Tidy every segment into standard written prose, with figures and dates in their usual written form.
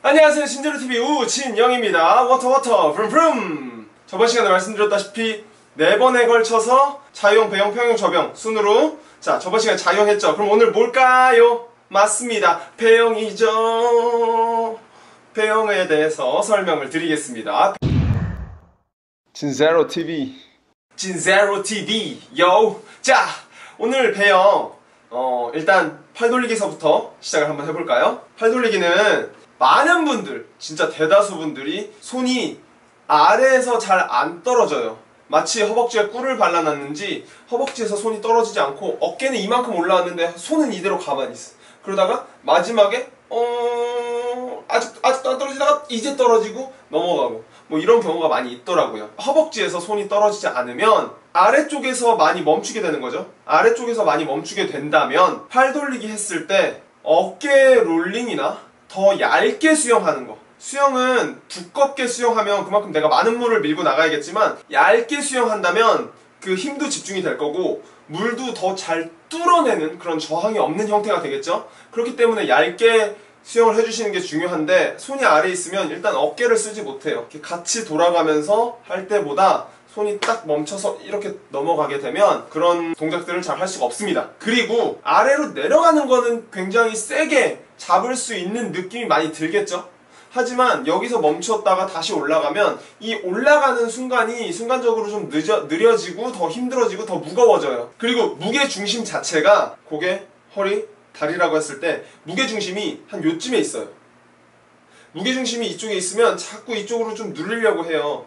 안녕하세요, 신제로TV 우진영입니다. 워터 브룸브룸. 저번 시간에 말씀드렸다시피 4번에 걸쳐서 자유형, 배형, 평형, 접형 순으로 저번 시간에 자유형 했죠. 그럼 오늘 뭘까요? 맞습니다, 배형이죠. 배형에 대해서 설명을 드리겠습니다. 진제로TV 요! 자, 오늘 배형 일단 팔돌리기서부터 시작을 한번 해볼까요? 팔돌리기는 많은 분들, 진짜 대다수 분들이 손이 아래에서 잘 안 떨어져요. 마치 허벅지에 꿀을 발라놨는지 허벅지에서 손이 떨어지지 않고 어깨는 이만큼 올라왔는데 손은 이대로 가만히 있어. 그러다가 마지막에 아직도 안 떨어지다가 이제 떨어지고 넘어가고 뭐 이런 경우가 많이 있더라고요. 허벅지에서 손이 떨어지지 않으면 아래쪽에서 많이 멈추게 되는 거죠. 아래쪽에서 많이 멈추게 된다면 팔 돌리기 했을 때 어깨 롤링이나 더 얇게 수영하는 거. 수영은 두껍게 수영하면 그만큼 내가 많은 물을 밀고 나가야겠지만 얇게 수영한다면 그 힘도 집중이 될 거고 물도 더 잘 뚫어내는 그런 저항이 없는 형태가 되겠죠. 그렇기 때문에 얇게 수영을 해주시는 게 중요한데 손이 아래에 있으면 일단 어깨를 쓰지 못해요. 이렇게 같이 돌아가면서 할 때보다 손이 딱 멈춰서 이렇게 넘어가게 되면 그런 동작들을 잘 할 수가 없습니다. 그리고 아래로 내려가는 거는 굉장히 세게 잡을 수 있는 느낌이 많이 들겠죠. 하지만 여기서 멈췄다가 다시 올라가면 이 올라가는 순간이 순간적으로 좀 느려지고 더 힘들어지고 더 무거워져요. 그리고 무게중심 자체가 고개, 허리, 다리라고 했을 때 무게중심이 한 요쯤에 있어요. 무게중심이 이쪽에 있으면 자꾸 이쪽으로 좀 누르려고 해요.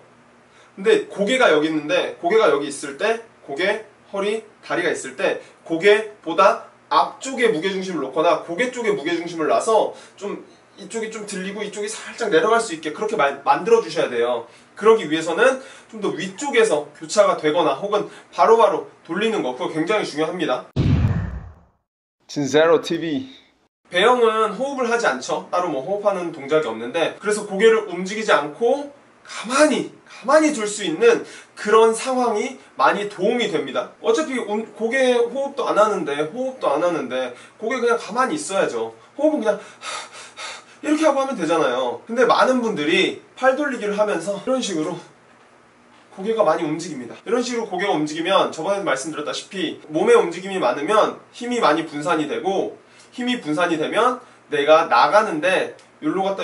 근데 고개가 여기 있는데 고개가 여기 있을 때 고개, 허리, 다리가 있을 때 고개보다 앞쪽에 무게중심을 놓거나 고개 쪽에 무게중심을 놔서 좀 이쪽이 좀 들리고 이쪽이 살짝 내려갈 수 있게 그렇게 만들어 주셔야 돼요. 그러기 위해서는 좀 더 위쪽에서 교차가 되거나 혹은 바로바로 돌리는 거, 그거 굉장히 중요합니다. 진제로TV 배형은 호흡을 하지 않죠. 따로 뭐 호흡하는 동작이 없는데 그래서 고개를 움직이지 않고 가만히 둘 수 있는 그런 상황이 많이 도움이 됩니다. 어차피 고개 호흡도 안 하는데 고개 그냥 가만히 있어야죠. 호흡은 그냥 이렇게 하고 하면 되잖아요. 근데 많은 분들이 팔 돌리기를 하면서 이런 식으로 고개가 많이 움직입니다. 이런 식으로 고개가 움직이면 저번에도 말씀드렸다시피 몸의 움직임이 많으면 힘이 많이 분산이 되고 힘이 분산이 되면 내가 나가는데 여기로 갔다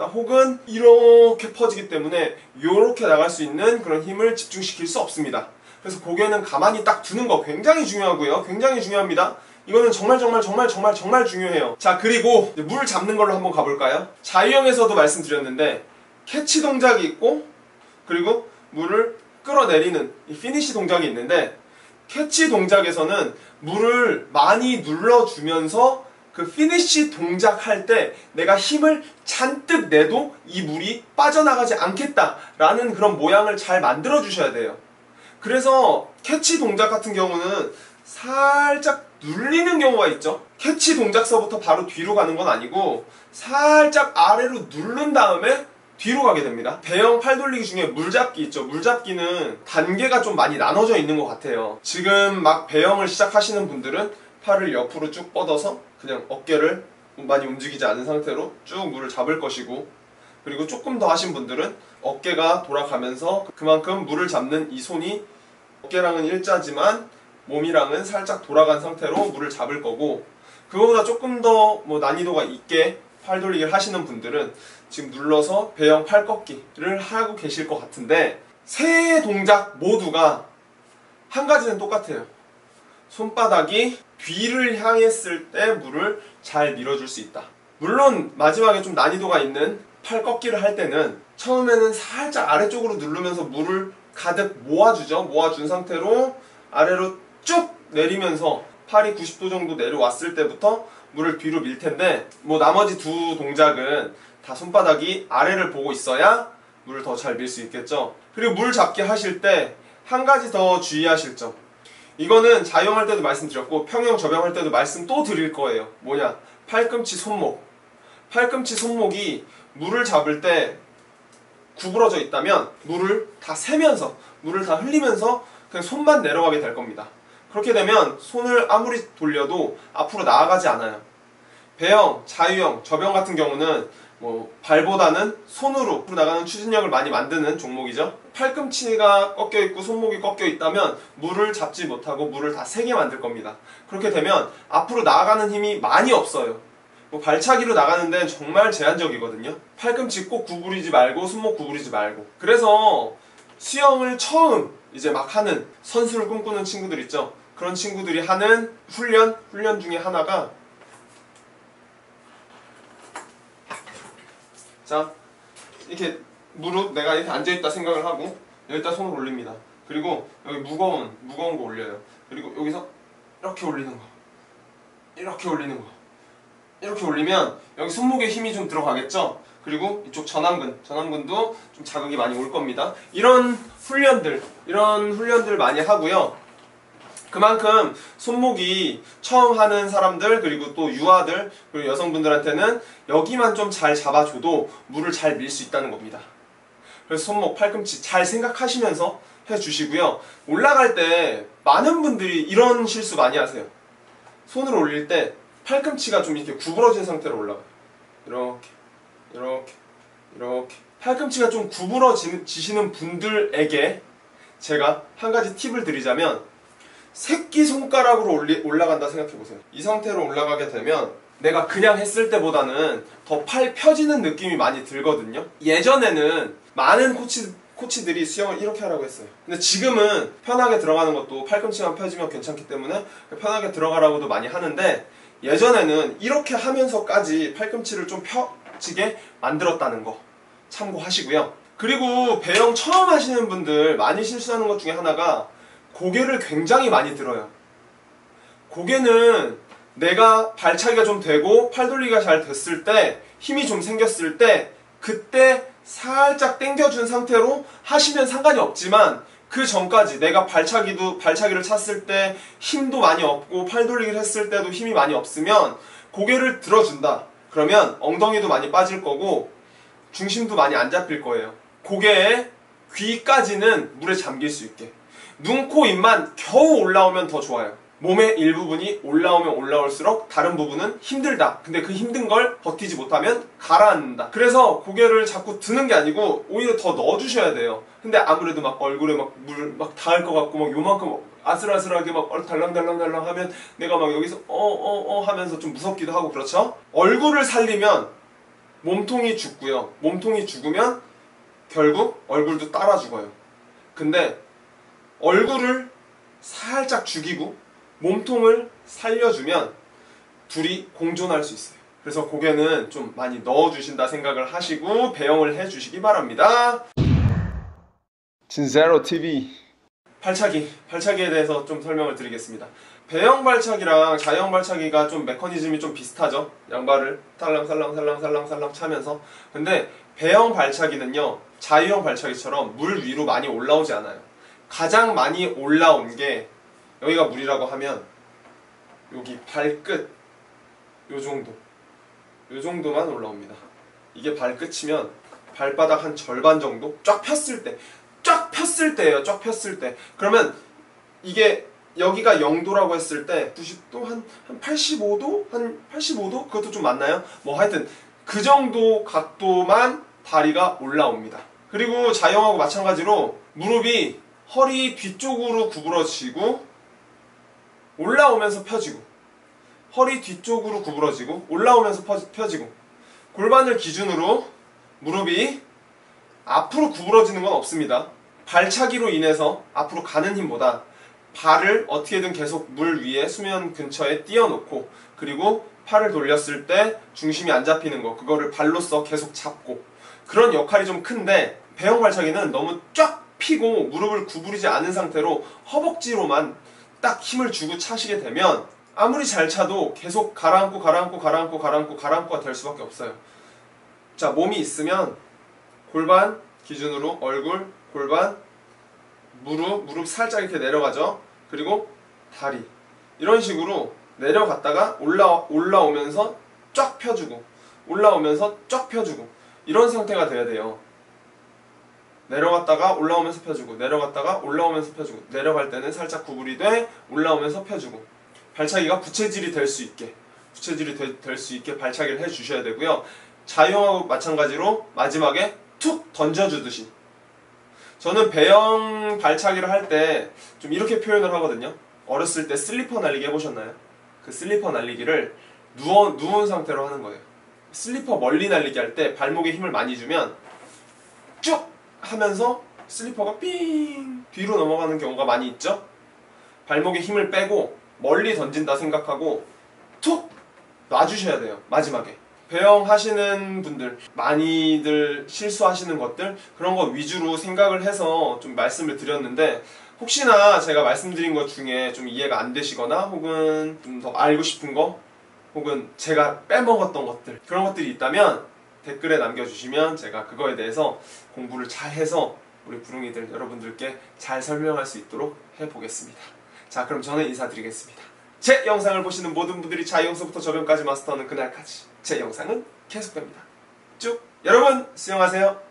혹은 이렇게 퍼지기 때문에 이렇게 나갈 수 있는 그런 힘을 집중시킬 수 없습니다. 그래서 고개는 가만히 딱 두는 거 굉장히 중요하고요. 굉장히 중요합니다. 이거는 정말 중요해요. 자, 그리고 물 잡는 걸로 한번 가볼까요? 자유형에서도 말씀드렸는데 캐치 동작이 있고 그리고 물을 끌어내리는 이 피니시 동작이 있는데 캐치 동작에서는 물을 많이 눌러주면서 그 피니시 동작 할 때 내가 힘을 잔뜩 내도 이 물이 빠져나가지 않겠다라는 그런 모양을 잘 만들어 주셔야 돼요. 그래서 캐치 동작 같은 경우는 살짝 눌리는 경우가 있죠. 캐치 동작서부터 바로 뒤로 가는 건 아니고 살짝 아래로 누른 다음에 뒤로 가게 됩니다. 배형 팔 돌리기 중에 물잡기 있죠. 물잡기는 단계가 좀 많이 나눠져 있는 것 같아요. 지금 막 배형을 시작하시는 분들은 팔을 옆으로 쭉 뻗어서 그냥 어깨를 많이 움직이지 않은 상태로 쭉 물을 잡을 것이고, 그리고 조금 더 하신 분들은 어깨가 돌아가면서 그만큼 물을 잡는 이 손이 어깨랑은 일자지만 몸이랑은 살짝 돌아간 상태로 물을 잡을 거고, 그거보다 조금 더 난이도가 있게 팔 돌리기를 하시는 분들은 지금 눌러서 배형 팔 꺾기를 하고 계실 것 같은데, 세 동작 모두가 한 가지는 똑같아요. 손바닥이 뒤를 향했을 때 물을 잘 밀어줄 수 있다. 물론 마지막에 좀 난이도가 있는 팔 꺾기를 할 때는 처음에는 살짝 아래쪽으로 누르면서 물을 가득 모아주죠. 모아준 상태로 아래로 쭉 내리면서 팔이 90도 정도 내려왔을 때부터 물을 뒤로 밀 텐데, 나머지 두 동작은 다 손바닥이 아래를 보고 있어야 물을 더 잘 밀 수 있겠죠. 그리고 물 잡기 하실 때 한 가지 더 주의하실 점, 이거는 자유형 할 때도 말씀드렸고 평형, 접형 할 때도 말씀 또 드릴 거예요. 뭐냐? 팔꿈치 손목. 팔꿈치 손목이 물을 잡을 때 구부러져 있다면 물을 다 세면서, 물을 다 흘리면서 그냥 손만 내려가게 될 겁니다. 그렇게 되면 손을 아무리 돌려도 앞으로 나아가지 않아요. 배영, 자유형, 접영 같은 경우는 뭐 발보다는 손으로 나가는 추진력을 많이 만드는 종목이죠. 팔꿈치가 꺾여 있고 손목이 꺾여 있다면 물을 잡지 못하고 물을 다 세게 만들 겁니다. 그렇게 되면 앞으로 나아가는 힘이 많이 없어요. 뭐 발차기로 나가는 데는 정말 제한적이거든요. 팔꿈치 꼭 구부리지 말고 손목 구부리지 말고. 그래서 수영을 처음 이제 막 하는 선수를 꿈꾸는 친구들 있죠. 그런 친구들이 하는 훈련 중에 하나가, 자, 이렇게 무릎 내가 이렇게 앉아있다 생각을 하고 여기다 손을 올립니다. 그리고 여기 무거운 거 올려요. 그리고 여기서 이렇게 올리는 거, 이렇게 올리는 거, 이렇게 올리면 여기 손목에 힘이 좀 들어가겠죠? 그리고 이쪽 전완근도 좀 자극이 많이 올 겁니다. 이런 훈련들 많이 하고요. 그만큼 손목이 처음 하는 사람들, 그리고 또 유아들, 그리고 여성분들한테는 여기만 좀 잘 잡아줘도 물을 잘 밀 수 있다는 겁니다. 그래서 손목, 팔꿈치 잘 생각하시면서 해주시고요. 올라갈 때 많은 분들이 이런 실수 많이 하세요. 손을 올릴 때 팔꿈치가 좀 이렇게 구부러진 상태로 올라가요. 이렇게 팔꿈치가 좀 구부러지시는 분들에게 제가 한 가지 팁을 드리자면, 새끼손가락으로 올라간다 생각해보세요. 이 상태로 올라가게 되면 내가 그냥 했을 때보다는 더 팔 펴지는 느낌이 많이 들거든요. 예전에는 많은 코치들이 수영을 이렇게 하라고 했어요. 근데 지금은 편하게 들어가는 것도 팔꿈치만 펴지면 괜찮기 때문에 편하게 들어가라고도 많이 하는데, 예전에는 이렇게 하면서까지 팔꿈치를 좀 펴지게 만들었다는 거 참고하시고요. 그리고 배영 처음 하시는 분들 많이 실수하는 것 중에 하나가 고개를 굉장히 많이 들어요. 고개는 내가 발차기가 좀 되고 팔 돌리기가 잘 됐을 때, 힘이 좀 생겼을 때, 그때 살짝 당겨준 상태로 하시면 상관이 없지만, 그 전까지 내가 발차기를 찼을 때 힘도 많이 없고 팔 돌리기를 했을 때도 힘이 많이 없으면 고개를 들어준다. 그러면 엉덩이도 많이 빠질 거고 중심도 많이 안 잡힐 거예요. 고개에 귀까지는 물에 잠길 수 있게. 눈, 코, 입만 겨우 올라오면 더 좋아요. 몸의 일부분이 올라오면 올라올수록 다른 부분은 힘들다. 근데 그 힘든 걸 버티지 못하면 가라앉는다. 그래서 고개를 자꾸 드는 게 아니고 오히려 더 넣어주셔야 돼요. 근데 아무래도 막 얼굴에 막 물 막 닿을 것 같고 막 요만큼 아슬아슬하게 막 달랑달랑달랑 하면 내가 막 여기서 하면서 좀 무섭기도 하고 그렇죠? 얼굴을 살리면 몸통이 죽고요. 몸통이 죽으면 결국 얼굴도 따라 죽어요. 근데 얼굴을 살짝 죽이고 몸통을 살려주면 둘이 공존할 수 있어요. 그래서 고개는 좀 많이 넣어주신다 생각을 하시고 배영을 해주시기 바랍니다. 진제로TV 발차기에 대해서 좀 설명을 드리겠습니다. 배영 발차기랑 자유형 발차기가 좀 메커니즘이 좀 비슷하죠. 양발을 살랑살랑 차면서. 근데 배영 발차기는요, 자유형 발차기처럼 물 위로 많이 올라오지 않아요. 가장 많이 올라온 게, 여기가 물이라고 하면 여기 발끝 요 정도만 올라옵니다. 이게 발끝이면 발바닥 한 절반 정도? 쫙 폈을 때예요. 쫙 폈을 때. 그러면 이게 여기가 0도라고 했을 때 90도? 한 85도? 한 85도? 그것도 좀 맞나요? 뭐 하여튼 그 정도 각도만 다리가 올라옵니다. 그리고 자유형하고 마찬가지로 무릎이 허리 뒤쪽으로 구부러지고 올라오면서 펴지고, 허리 뒤쪽으로 구부러지고 올라오면서 펴지고, 골반을 기준으로 무릎이 앞으로 구부러지는 건 없습니다. 발차기로 인해서 앞으로 가는 힘보다 발을 어떻게든 계속 물 위에 수면 근처에 띄워놓고, 그리고 팔을 돌렸을 때 중심이 안 잡히는 거, 그거를 발로써 계속 잡고, 그런 역할이 좀 큰데, 배영 발차기는 너무 쫙 피고 무릎을 구부리지 않은 상태로 허벅지로만 딱 힘을 주고 차시게 되면 아무리 잘 차도 계속 가라앉고가 될 수밖에 없어요. 자, 몸이 있으면 골반 기준으로 얼굴, 골반, 무릎 살짝 이렇게 내려가죠. 그리고 다리, 이런 식으로 내려갔다가 올라오면서 쫙 펴주고, 올라오면서 쫙 펴주고, 이런 상태가 돼야 돼요. 내려갔다가 올라오면서 펴주고, 내려갔다가 올라오면서 펴주고, 내려갈 때는 살짝 구부리되 올라오면서 펴주고, 발차기가 부채질이 될 수 있게 부채질이 될 수 있게 발차기를 해주셔야 되고요. 자유형하고 마찬가지로 마지막에 툭 던져주듯이. 저는 배영 발차기를 할 때 좀 이렇게 표현을 하거든요. 어렸을 때 슬리퍼 날리기 해보셨나요? 그 슬리퍼 날리기를 누운 상태로 하는 거예요. 슬리퍼 멀리 날리기 할 때 발목에 힘을 많이 주면 쭉 하면서 슬리퍼가 삥 뒤로 넘어가는 경우가 많이 있죠? 발목에 힘을 빼고 멀리 던진다 생각하고 툭 놔주셔야 돼요. 마지막에. 배영 하시는 분들 많이들 실수하시는 것들 그런 거 위주로 생각을 해서 좀 말씀을 드렸는데, 혹시나 제가 말씀드린 것 중에 좀 이해가 안 되시거나 혹은 좀 더 알고 싶은 거 혹은 제가 빼먹었던 것들 그런 것들이 있다면 댓글에 남겨주시면 제가 그거에 대해서 공부를 잘 해서 우리 부릉이들 여러분들께 잘 설명할 수 있도록 해보겠습니다. 자, 그럼 저는 인사드리겠습니다. 제 영상을 보시는 모든 분들이 자유형서부터 접영까지 마스터하는 그날까지 제 영상은 계속됩니다. 쭉 여러분 수영하세요.